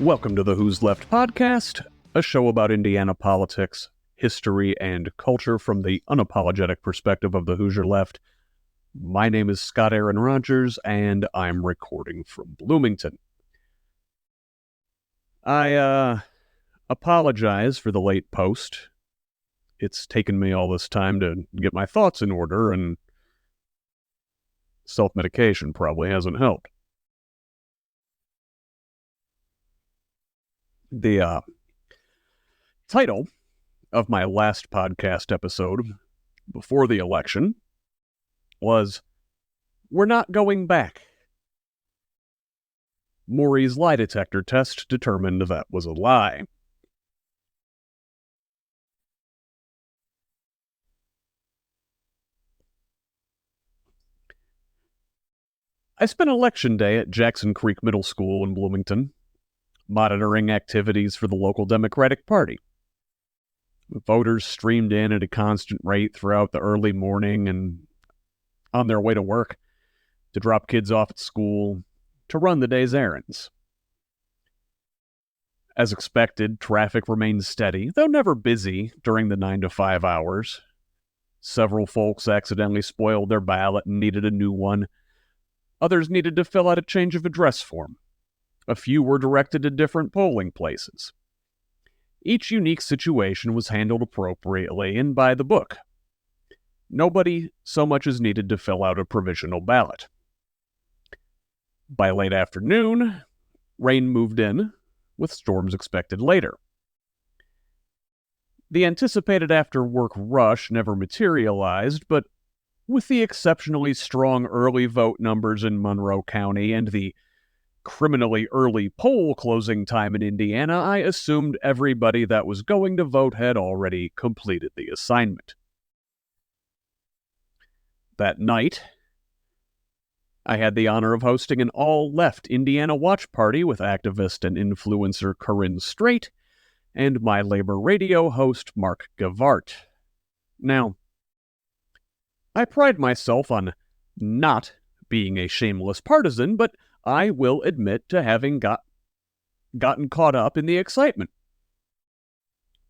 Welcome to the Who's Left podcast, a show about Indiana politics, history, and culture from the unapologetic perspective of the Hoosier left. My name is Scott Aaron Rogers, and I'm recording from Bloomington. I apologize for the late post. It's taken me all this time to get my thoughts in order, and self-medication probably hasn't helped. The title of my last podcast episode before the election was "We're Not Going Back." Maury's lie detector test determined that was a lie. I spent Election Day at Jackson Creek Middle School in Bloomington, monitoring activities for the local Democratic Party. Voters streamed in at a constant rate throughout the early morning and on their way to work, to drop kids off at school, to run the day's errands. As expected, traffic remained steady, though never busy, during the 9 to 5 hours. Several folks accidentally spoiled their ballot and needed a new one. Others needed to fill out a change of address form. A few were directed to different polling places. Each unique situation was handled appropriately and by the book. Nobody so much as needed to fill out a provisional ballot. By late afternoon, rain moved in, with storms expected later. The anticipated after-work rush never materialized, but with the exceptionally strong early vote numbers in Monroe County and the criminally early poll closing time in Indiana, I assumed everybody that was going to vote had already completed the assignment. That night, I had the honor of hosting an all-left Indiana watch party with activist and influencer Corinne Strait and my labor radio host Mark Gavart. Now, I pride myself on not being a shameless partisan, but I will admit to having gotten caught up in the excitement.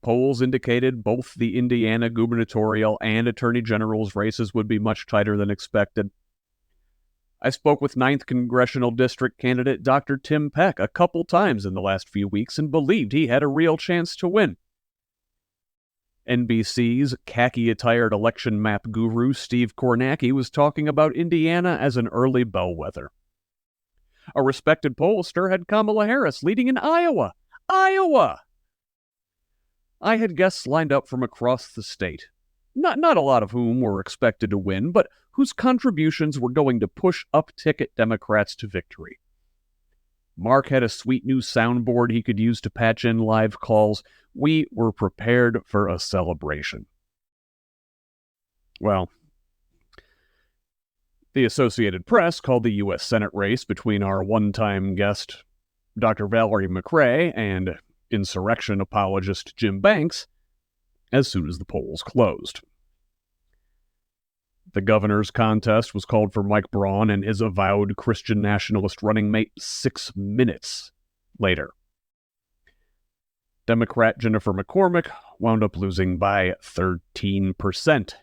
Polls indicated both the Indiana gubernatorial and attorney general's races would be much tighter than expected. I spoke with 9th Congressional District candidate Dr. Tim Peck a couple times in the last few weeks and believed he had a real chance to win. NBC's khaki-attired election map guru Steve Kornacki was talking about Indiana as an early bellwether. A respected pollster had Kamala Harris leading in Iowa. Iowa! I had guests lined up from across the state, not a lot of whom were expected to win, but whose contributions were going to push up-ticket Democrats to victory. Mark had a sweet new soundboard he could use to patch in live calls. We were prepared for a celebration. Well, the Associated Press called the U.S. Senate race between our one-time guest, Dr. Valerie McRae, and insurrection apologist Jim Banks as soon as the polls closed. The governor's contest was called for Mike Braun and his avowed Christian nationalist running mate 6 minutes later. Democrat Jennifer McCormick wound up losing by 13%.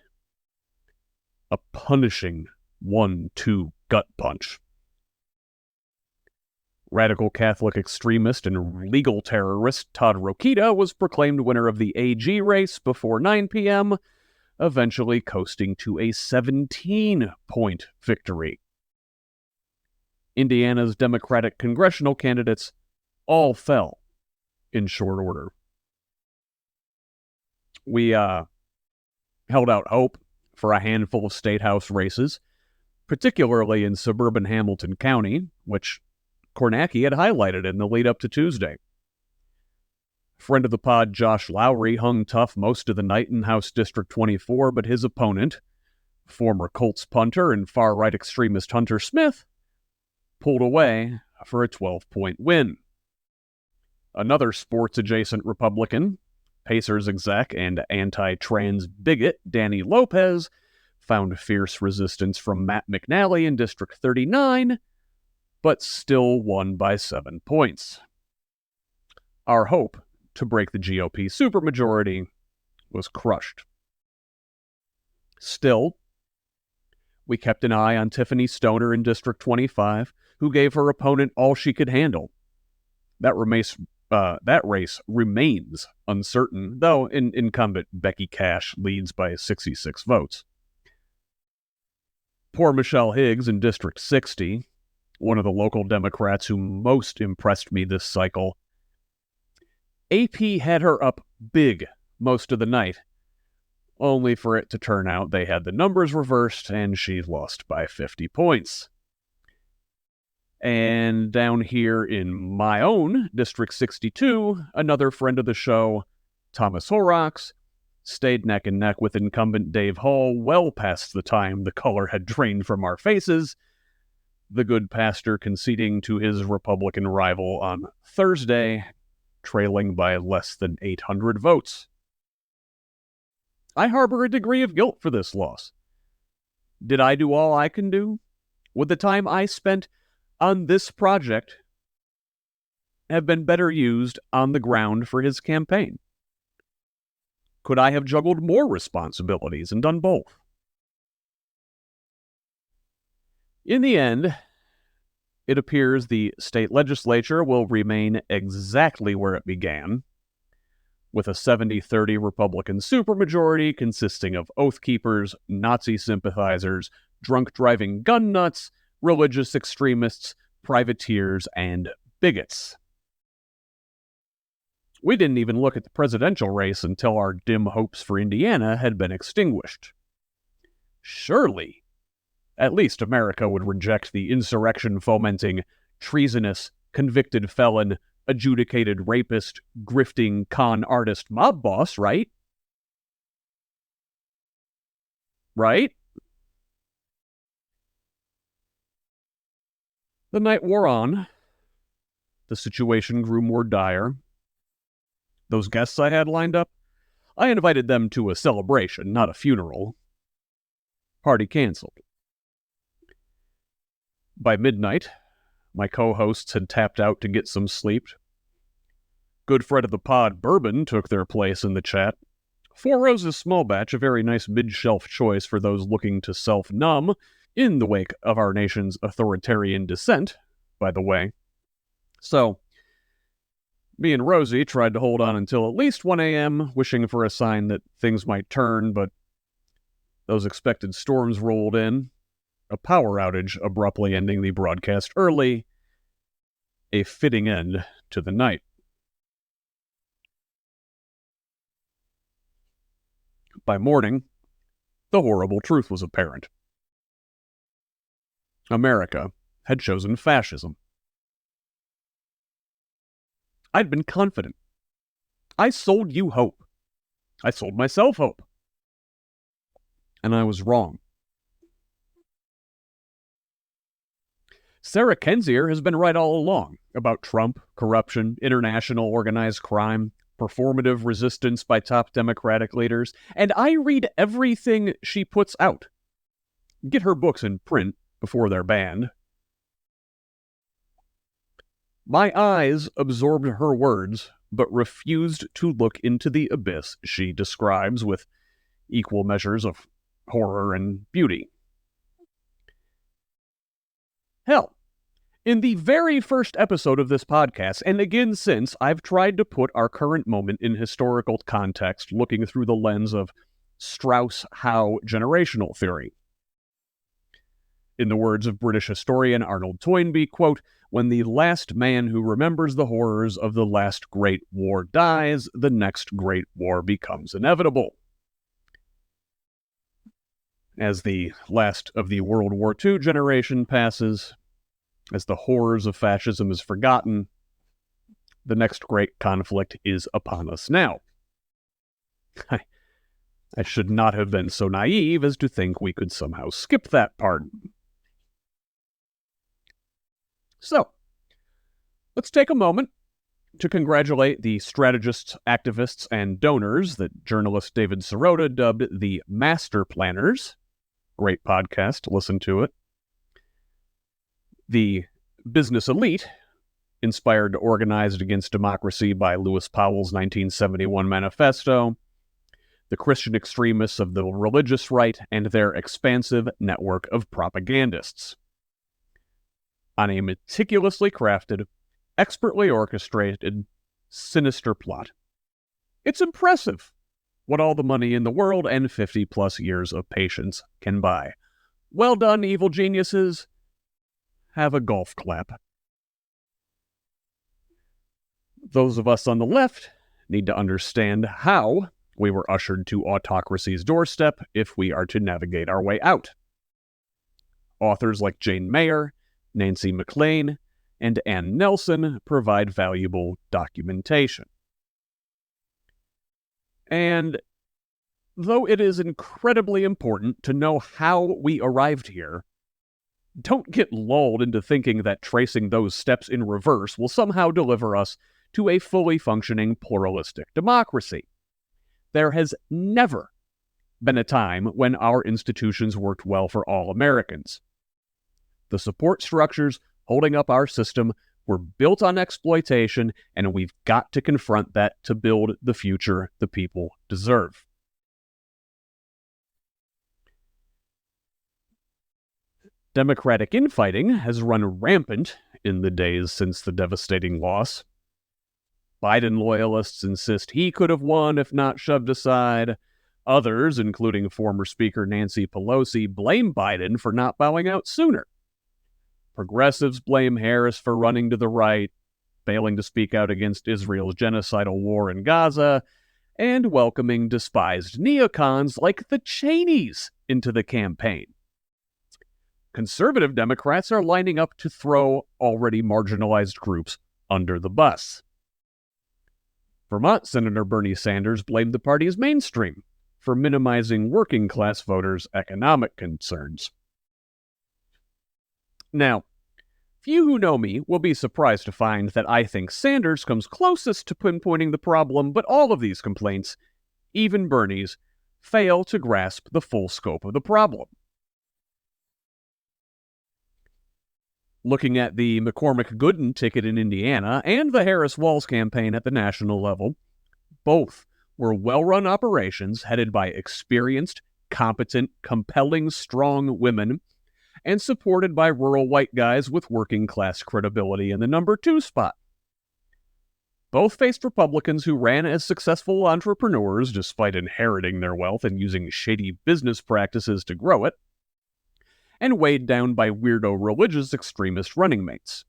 A punishing 1-2 gut punch. Radical Catholic extremist and legal terrorist Todd Rokita was proclaimed winner of the AG race before 9 p.m., eventually coasting to a 17-point victory. Indiana's Democratic congressional candidates all fell in short order. We held out hope for a handful of state house races, particularly in suburban Hamilton County, which Kornacki had highlighted in the lead-up to Tuesday. Friend of the pod Josh Lowry hung tough most of the night in House District 24, but his opponent, former Colts punter and far-right extremist Hunter Smith, pulled away for a 12-point win. Another sports-adjacent Republican, Pacers exec and anti-trans bigot Danny Lopez, found fierce resistance from Matt McNally in District 39, but still won by 7 points. Our hope to break the GOP supermajority was crushed. Still, we kept an eye on Tiffany Stoner in District 25, who gave her opponent all she could handle. That race remains uncertain, though incumbent Becky Cash leads by 66 votes. Poor Michelle Higgs in District 60, one of the local Democrats who most impressed me this cycle. AP had her up big most of the night, only for it to turn out they had the numbers reversed and she lost by 50 points. And down here in my own District 62, another friend of the show, Thomas Horrocks, stayed neck and neck with incumbent Dave Hall well past the time the color had drained from our faces, the good pastor conceding to his Republican rival on Thursday, trailing by less than 800 votes. I harbor a degree of guilt for this loss. Did I do all I can do? Would the time I spent on this project have been better used on the ground for his campaign? Could I have juggled more responsibilities and done both? In the end, it appears the state legislature will remain exactly where it began, with a 70-30 Republican supermajority consisting of Oath Keepers, Nazi sympathizers, drunk-driving gun nuts, religious extremists, privateers, and bigots. We didn't even look at the presidential race until our dim hopes for Indiana had been extinguished. Surely, at least America would reject the insurrection-fomenting, treasonous, convicted felon, adjudicated rapist, grifting con artist mob boss, right? Right? The night wore on. The situation grew more dire. Those guests I had lined up, I invited them to a celebration, not a funeral. Party canceled. By midnight, my co-hosts had tapped out to get some sleep. Good friend of the pod, Bourbon, took their place in the chat. Four Roses Small Batch, a very nice mid-shelf choice for those looking to self-numb in the wake of our nation's authoritarian descent, by the way. So, me and Rosie tried to hold on until at least 1 a.m., wishing for a sign that things might turn, but those expected storms rolled in, a power outage abruptly ending the broadcast early, a fitting end to the night. By morning, the horrible truth was apparent. America had chosen fascism. I'd been confident. I sold you hope. I sold myself hope. And I was wrong. Sarah Kendzior has been right all along about Trump, corruption, international organized crime, performative resistance by top Democratic leaders, and I read everything she puts out. Get her books in print before they're banned. My eyes absorbed her words, but refused to look into the abyss she describes with equal measures of horror and beauty. Hell, in the very first episode of this podcast, and again since, I've tried to put our current moment in historical context, looking through the lens of Strauss-Howe generational theory. In the words of British historian Arnold Toynbee, quote, "When the last man who remembers the horrors of the last great war dies, the next great war becomes inevitable." As the last of the World War II generation passes, as the horrors of fascism is forgotten, the next great conflict is upon us now. I should not have been so naive as to think we could somehow skip that part. So, let's take a moment to congratulate the strategists, activists, and donors that journalist David Sirota dubbed the Master Planners. Great podcast, listen to it. The business elite, inspired to Organized Against Democracy by Lewis Powell's 1971 manifesto, the Christian extremists of the religious right, and their expansive network of propagandists. On a meticulously crafted, expertly orchestrated, sinister plot. It's impressive what all the money in the world and 50-plus years of patience can buy. Well done, evil geniuses. Have a golf clap. Those of us on the left need to understand how we were ushered to autocracy's doorstep if we are to navigate our way out. Authors like Jane Mayer, Nancy MacLean, and Ann Nelson provide valuable documentation. And though it is incredibly important to know how we arrived here, don't get lulled into thinking that tracing those steps in reverse will somehow deliver us to a fully functioning pluralistic democracy. There has never been a time when our institutions worked well for all Americans. The support structures holding up our system were built on exploitation, and we've got to confront that to build the future the people deserve. Democratic infighting has run rampant in the days since the devastating loss. Biden loyalists insist he could have won if not shoved aside. Others, including former Speaker Nancy Pelosi, blame Biden for not bowing out sooner. Progressives blame Harris for running to the right, failing to speak out against Israel's genocidal war in Gaza, and welcoming despised neocons like the Cheneys into the campaign. Conservative Democrats are lining up to throw already marginalized groups under the bus. Vermont Senator Bernie Sanders blamed the party's mainstream for minimizing working-class voters' economic concerns. Now, few who know me will be surprised to find that I think Sanders comes closest to pinpointing the problem, but all of these complaints, even Bernie's, fail to grasp the full scope of the problem. Looking at the McCormick-Gooden ticket in Indiana and the Harris-Walz campaign at the national level, both were well-run operations headed by experienced, competent, compelling, strong women and supported by rural white guys with working-class credibility in the number 2 spot. Both faced Republicans who ran as successful entrepreneurs despite inheriting their wealth and using shady business practices to grow it, and weighed down by weirdo religious extremist running mates.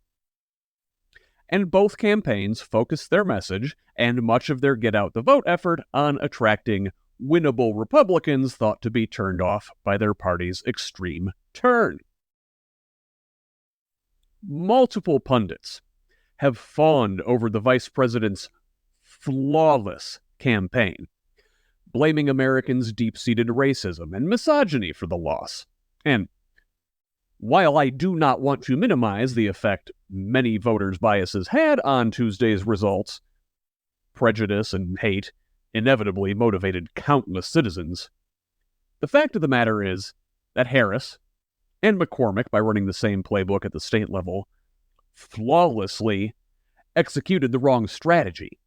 And both campaigns focused their message and much of their get-out-the-vote effort on attracting winnable Republicans thought to be turned off by their party's extreme turn. Multiple pundits have fawned over the vice president's flawless campaign, blaming Americans' deep-seated racism and misogyny for the loss. And while I do not want to minimize the effect many voters' biases had on Tuesday's results, prejudice and hate inevitably motivated countless citizens, the fact of the matter is that Harris and McCormick, by running the same playbook at the state level, flawlessly executed the wrong strategy.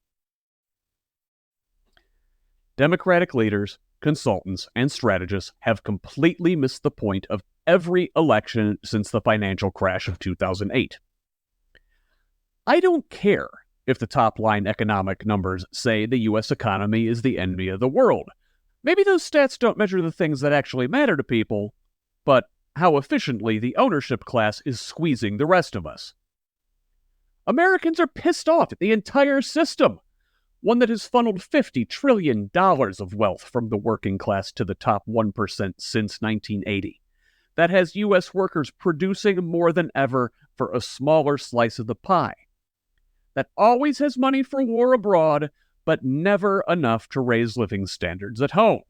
Democratic leaders, consultants, and strategists have completely missed the point of every election since the financial crash of 2008. I don't care if the top-line economic numbers say the U.S. economy is the envy of the world. Maybe those stats don't measure the things that actually matter to people, but how efficiently the ownership class is squeezing the rest of us. Americans are pissed off at the entire system, one that has funneled $50 trillion of wealth from the working class to the top 1% since 1980. That has U.S. workers producing more than ever for a smaller slice of the pie. That always has money for war abroad, but never enough to raise living standards at home.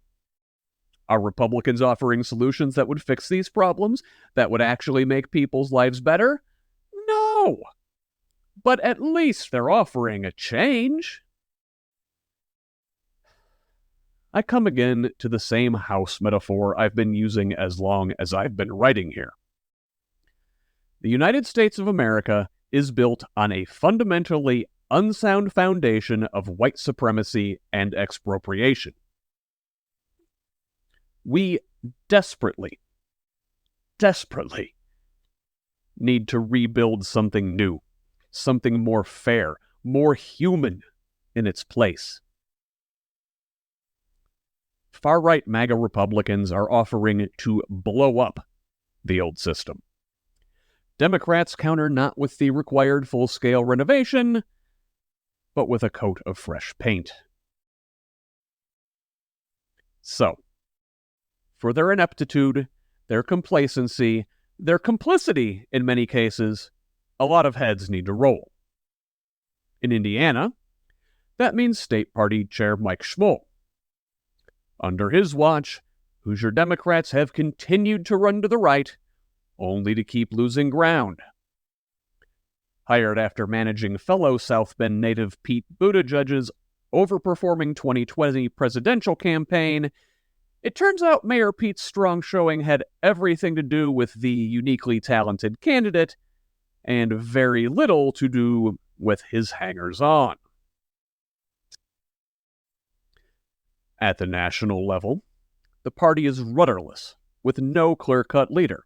Are Republicans offering solutions that would fix these problems, that would actually make people's lives better? No. But at least they're offering a change. I come again to the same house metaphor I've been using as long as I've been writing here. The United States of America is built on a fundamentally unsound foundation of white supremacy and expropriation. We desperately need to rebuild something new, something more fair, more human in its place. Far-right MAGA Republicans are offering to blow up the old system. Democrats counter not with the required full-scale renovation, but with a coat of fresh paint. So, for their ineptitude, their complacency, their complicity in many cases, a lot of heads need to roll. In Indiana, that means State Party Chair Mike Schmoll. Under his watch, Hoosier Democrats have continued to run to the right, only to keep losing ground. Hired after managing fellow South Bend native Pete Buttigieg's overperforming 2020 presidential campaign, it turns out Mayor Pete's strong showing had everything to do with the uniquely talented candidate and very little to do with his hangers-on. At the national level, the party is rudderless, with no clear-cut leader.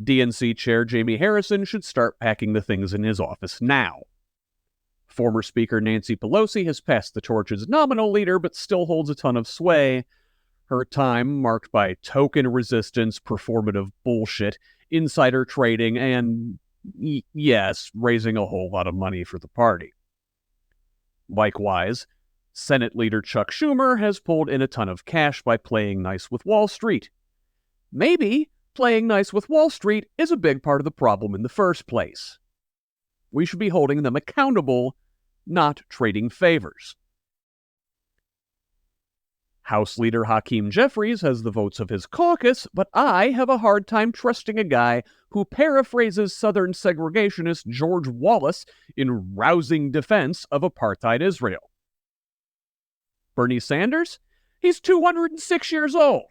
DNC Chair Jamie Harrison should start packing the things in his office now. Former Speaker Nancy Pelosi has passed the torch as nominal leader, but still holds a ton of sway. Her time marked by token resistance, performative bullshit, insider trading, and, yes, raising a whole lot of money for the party. Likewise, Senate Leader Chuck Schumer has pulled in a ton of cash by playing nice with Wall Street. Maybe playing nice with Wall Street is a big part of the problem in the first place. We should be holding them accountable, not trading favors. House Leader Hakeem Jeffries has the votes of his caucus, but I have a hard time trusting a guy who paraphrases Southern segregationist George Wallace in rousing defense of apartheid Israel. Bernie Sanders? He's 206 years old.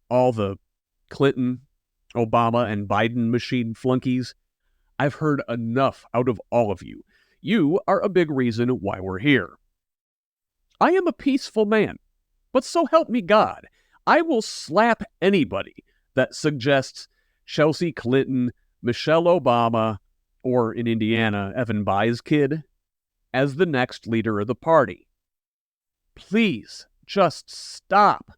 All the Clinton, Obama, and Biden machine flunkies, I've heard enough out of all of you. You are a big reason why we're here. I am a peaceful man, but so help me God, I will slap anybody that suggests Chelsea Clinton, Michelle Obama, or in Indiana, Evan Bayh's kid, as the next leader of the party. Please, just stop.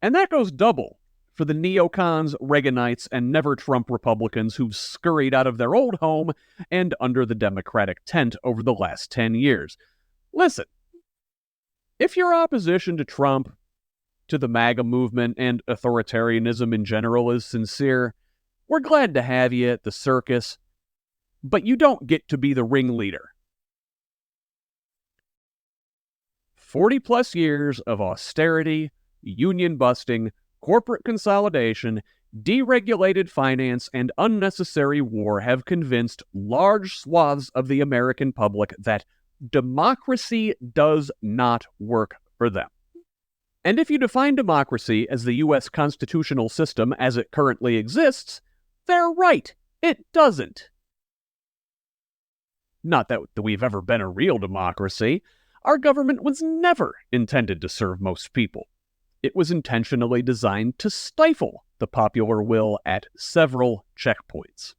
And that goes double for the neocons, Reaganites, and never-Trump Republicans who've scurried out of their old home and under the Democratic tent over the last 10 years. Listen, if your opposition to Trump, to the MAGA movement, and authoritarianism in general is sincere, we're glad to have you at the circus, but you don't get to be the ringleader. 40-plus years of austerity, union-busting, corporate consolidation, deregulated finance, and unnecessary war have convinced large swaths of the American public that democracy does not work for them. And if you define democracy as the U.S. constitutional system as it currently exists, they're right. It doesn't. Not that we've ever been a real democracy. Our government was never intended to serve most people. It was intentionally designed to stifle the popular will at several checkpoints.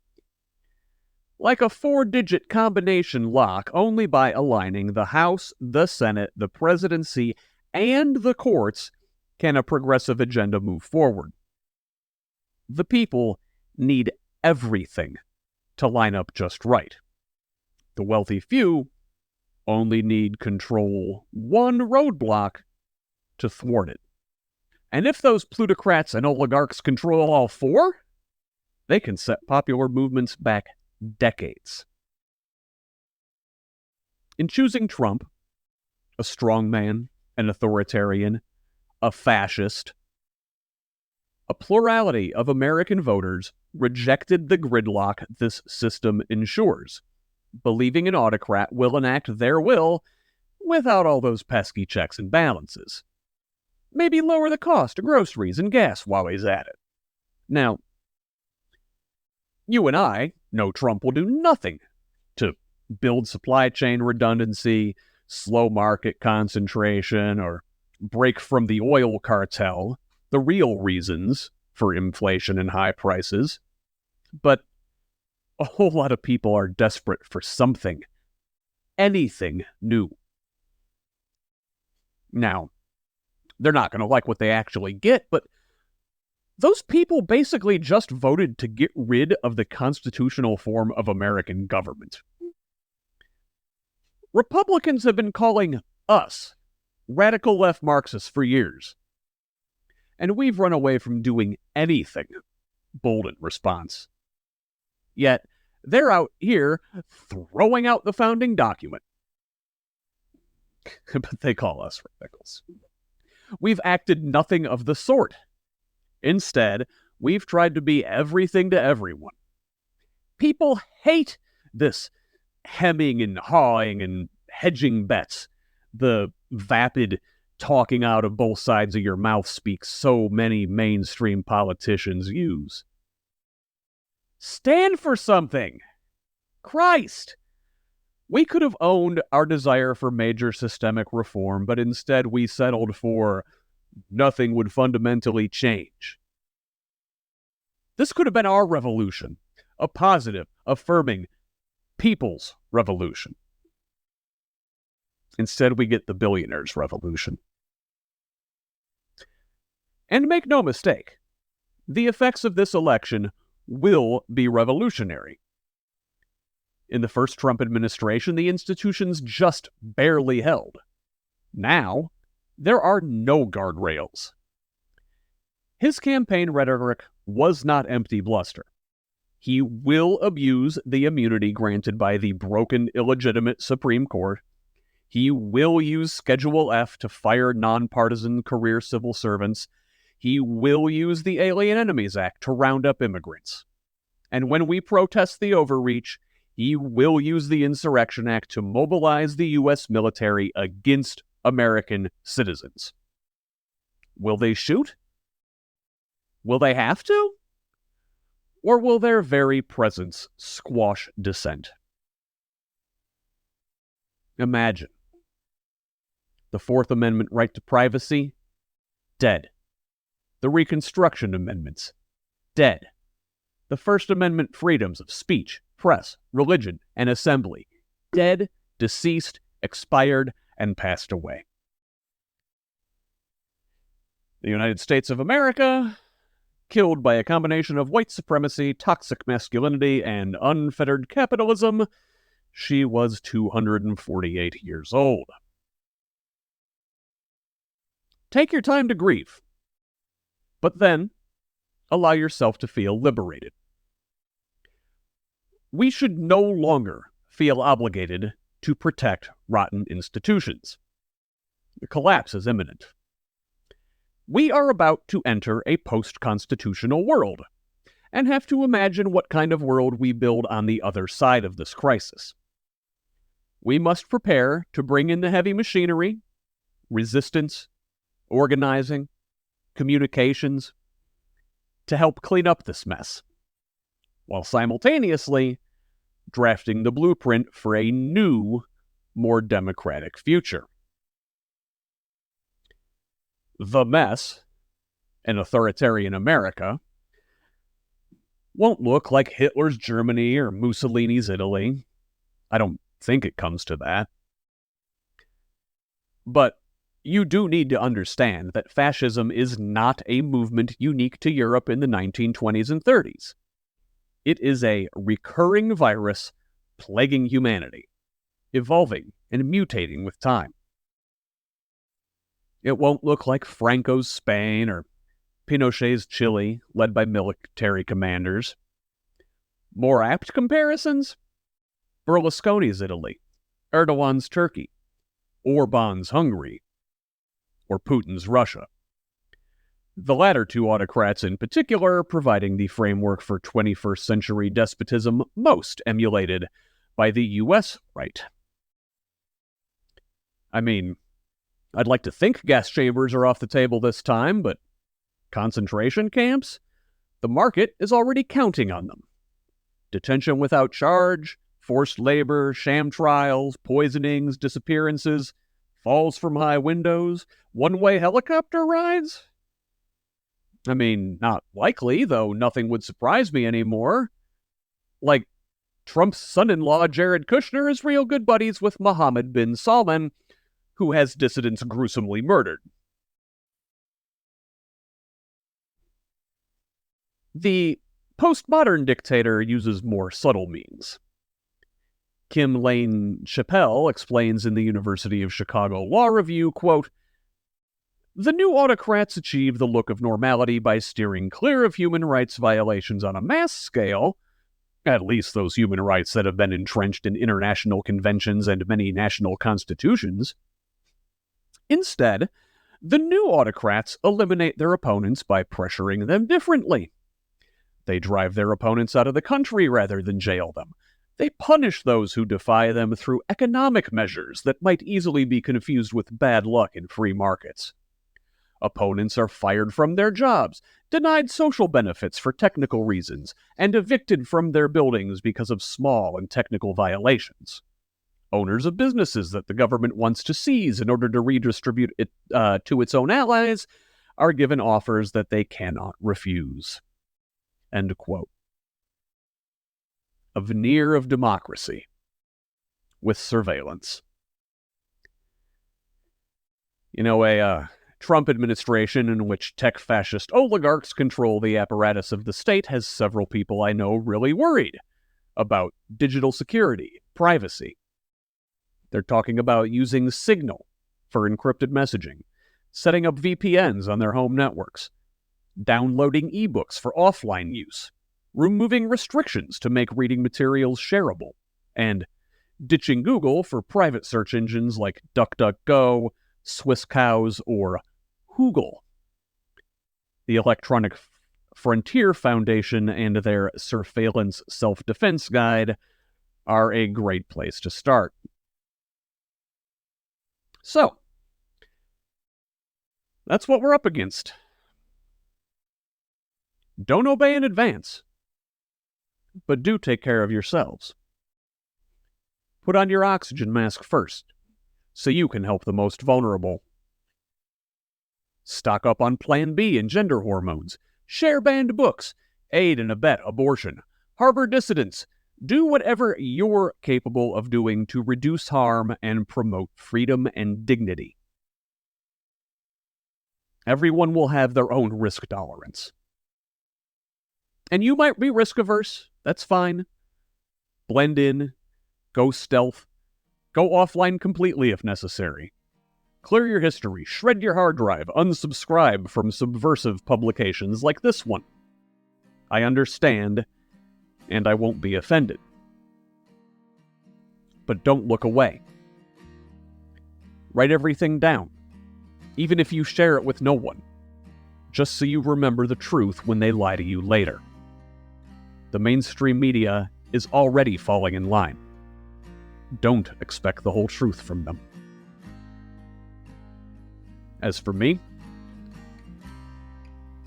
Like a 4-digit combination lock, only by aligning the House, the Senate, the presidency, and the courts can a progressive agenda move forward. The people need everything to line up just right. The wealthy few only need control one roadblock to thwart it. And if those plutocrats and oligarchs control all four, they can set popular movements back decades. In choosing Trump, a strongman, an authoritarian, a fascist, a plurality of American voters rejected the gridlock this system ensures, believing an autocrat will enact their will without all those pesky checks and balances. Maybe lower the cost of groceries and gas while he's at it. Now, you and I know Trump will do nothing to build supply chain redundancy, slow market concentration, or break from the oil cartel, the real reasons for inflation and high prices. But a whole lot of people are desperate for something, anything new. Now, they're not going to like what they actually get, but those people basically just voted to get rid of the constitutional form of American government. Republicans have been calling us radical left Marxists for years, and we've run away from doing anything bold in response. Yet, they're out here throwing out the founding document. But they call us radicals. We've acted nothing of the sort. Instead, we've tried to be everything to everyone. People hate this hemming and hawing and hedging bets, the vapid talking out of both sides of your mouth speak so many mainstream politicians use. Stand for something! Christ! We could have owned our desire for major systemic reform, but instead we settled for nothing would fundamentally change. This could have been our revolution, a positive, affirming, people's revolution. Instead, we get the billionaires' revolution. And make no mistake, the effects of this election will be revolutionary. In the first Trump administration, the institutions just barely held. Now, there are no guardrails. His campaign rhetoric was not empty bluster. He will abuse the immunity granted by the broken, illegitimate Supreme Court. He will use Schedule F to fire nonpartisan career civil servants. He will use the Alien Enemies Act to round up immigrants. And when we protest the overreach, he will use the Insurrection Act to mobilize the U.S. military against American citizens. Will they shoot? Will they have to? Or will their very presence squash dissent? Imagine. The Fourth Amendment right to privacy, dead. The Reconstruction Amendments, dead. The First Amendment freedoms of speech, press, religion, and assembly, dead, deceased, expired, and passed away. The United States of America, killed by a combination of white supremacy, toxic masculinity, and unfettered capitalism, she was 248 years old. Take your time to grieve, but then allow yourself to feel liberated. We should no longer feel obligated to protect rotten institutions. The collapse is imminent. We are about to enter a post-constitutional world, and have to imagine what kind of world we build on the other side of this crisis. We must prepare to bring in the heavy machinery, resistance, organizing, communications, to help clean up this mess, while simultaneously drafting the blueprint for a new, more democratic future. The mess, an authoritarian America, won't look like Hitler's Germany or Mussolini's Italy. I don't think it comes to that. But you do need to understand that fascism is not a movement unique to Europe in the 1920s and 30s. It is a recurring virus plaguing humanity, evolving and mutating with time. It won't look like Franco's Spain or Pinochet's Chile, led by military commanders. More apt comparisons? Berlusconi's Italy, Erdogan's Turkey, Orban's Hungary, or Putin's Russia. The latter two autocrats in particular providing the framework for 21st century despotism most emulated by the U.S. right. I mean, I'd like to think gas chambers are off the table this time, but concentration camps? The market is already counting on them. Detention without charge, forced labor, sham trials, poisonings, disappearances, falls from high windows, one-way helicopter rides? I mean, not likely, though nothing would surprise me anymore. Like, Trump's son-in-law, Jared Kushner, is real good buddies with Mohammed bin Salman, who has dissidents gruesomely murdered. The postmodern dictator uses more subtle means. Kim Lane Chappell explains in the University of Chicago Law Review, quote, "The new autocrats achieve the look of normality by steering clear of human rights violations on a mass scale, at least those human rights that have been entrenched in international conventions and many national constitutions. Instead, the new autocrats eliminate their opponents by pressuring them differently. They drive their opponents out of the country rather than jail them. They punish those who defy them through economic measures that might easily be confused with bad luck in free markets. Opponents are fired from their jobs, denied social benefits for technical reasons, and evicted from their buildings because of small and technical violations. Owners of businesses that the government wants to seize in order to redistribute it to its own allies are given offers that they cannot refuse." End quote. A veneer of democracy with surveillance. A Trump administration in which tech-fascist oligarchs control the apparatus of the state has several people I know really worried about digital security, privacy. They're talking about using Signal for encrypted messaging, setting up VPNs on their home networks, downloading ebooks for offline use, removing restrictions to make reading materials shareable, and ditching Google for private search engines like DuckDuckGo, SwissCows, or Hoogle. The Electronic Frontier Foundation and their Surveillance Self-Defense Guide are a great place to start. So, that's what we're up against. Don't obey in advance, but do take care of yourselves. Put on your oxygen mask first, so you can help the most vulnerable. Stock up on Plan B and gender hormones. Share banned books. Aid and abet abortion. Harbor dissidents. Do whatever you're capable of doing to reduce harm and promote freedom and dignity. Everyone will have their own risk tolerance. And you might be risk-averse. That's fine. Blend in. Go stealth. Go offline completely if necessary. Clear your history. Shred your hard drive. Unsubscribe from subversive publications like this one. I understand, and I won't be offended. But don't look away. Write everything down, even if you share it with no one, just so you remember the truth when they lie to you later. The mainstream media is already falling in line. Don't expect the whole truth from them. As for me,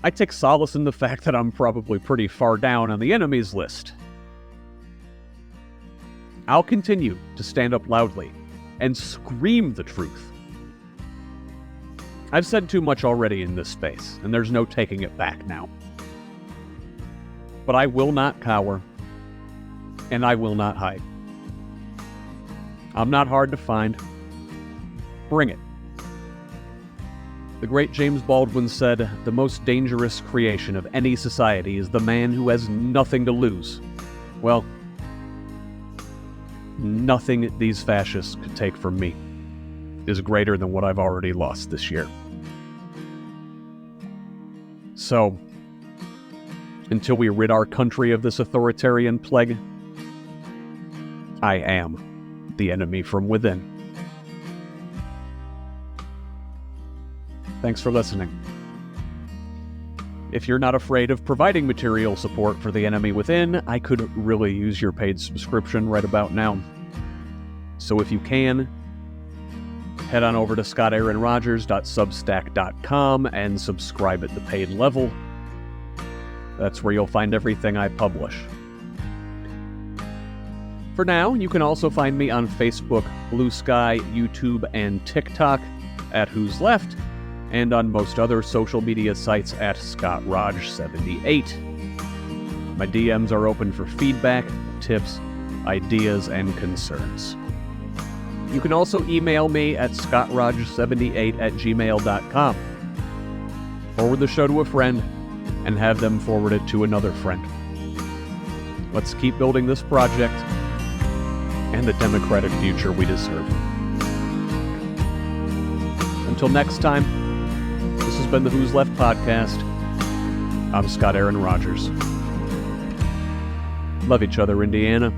I take solace in the fact that I'm probably pretty far down on the enemies list. I'll continue to stand up loudly and scream the truth. I've said too much already in this space, and there's no taking it back now. But I will not cower, and I will not hide. I'm not hard to find. Bring it. The great James Baldwin said, "The most dangerous creation of any society is the man who has nothing to lose." Well, nothing these fascists could take from me is greater than what I've already lost this year. So, until we rid our country of this authoritarian plague, I am the enemy from within. Thanks for listening. If you're not afraid of providing material support for the enemy within, I could really use your paid subscription right about now. So if you can, Head on over to scottaaronrogers.substack.com and subscribe at the paid level. That's where you'll find everything I publish. For now, you can also find me on Facebook, Blue Sky, YouTube, and TikTok at HoosLeft, and on most other social media sites at ScottRog78. My DMs are open for feedback, tips, ideas, and concerns. You can also email me at scottrog78@gmail.com. Forward the show to a friend and have them forward it to another friend. Let's keep building this project and the democratic future we deserve. Until next time, this has been the Who's Left podcast. I'm Scott Aaron Rogers. Love each other, Indiana.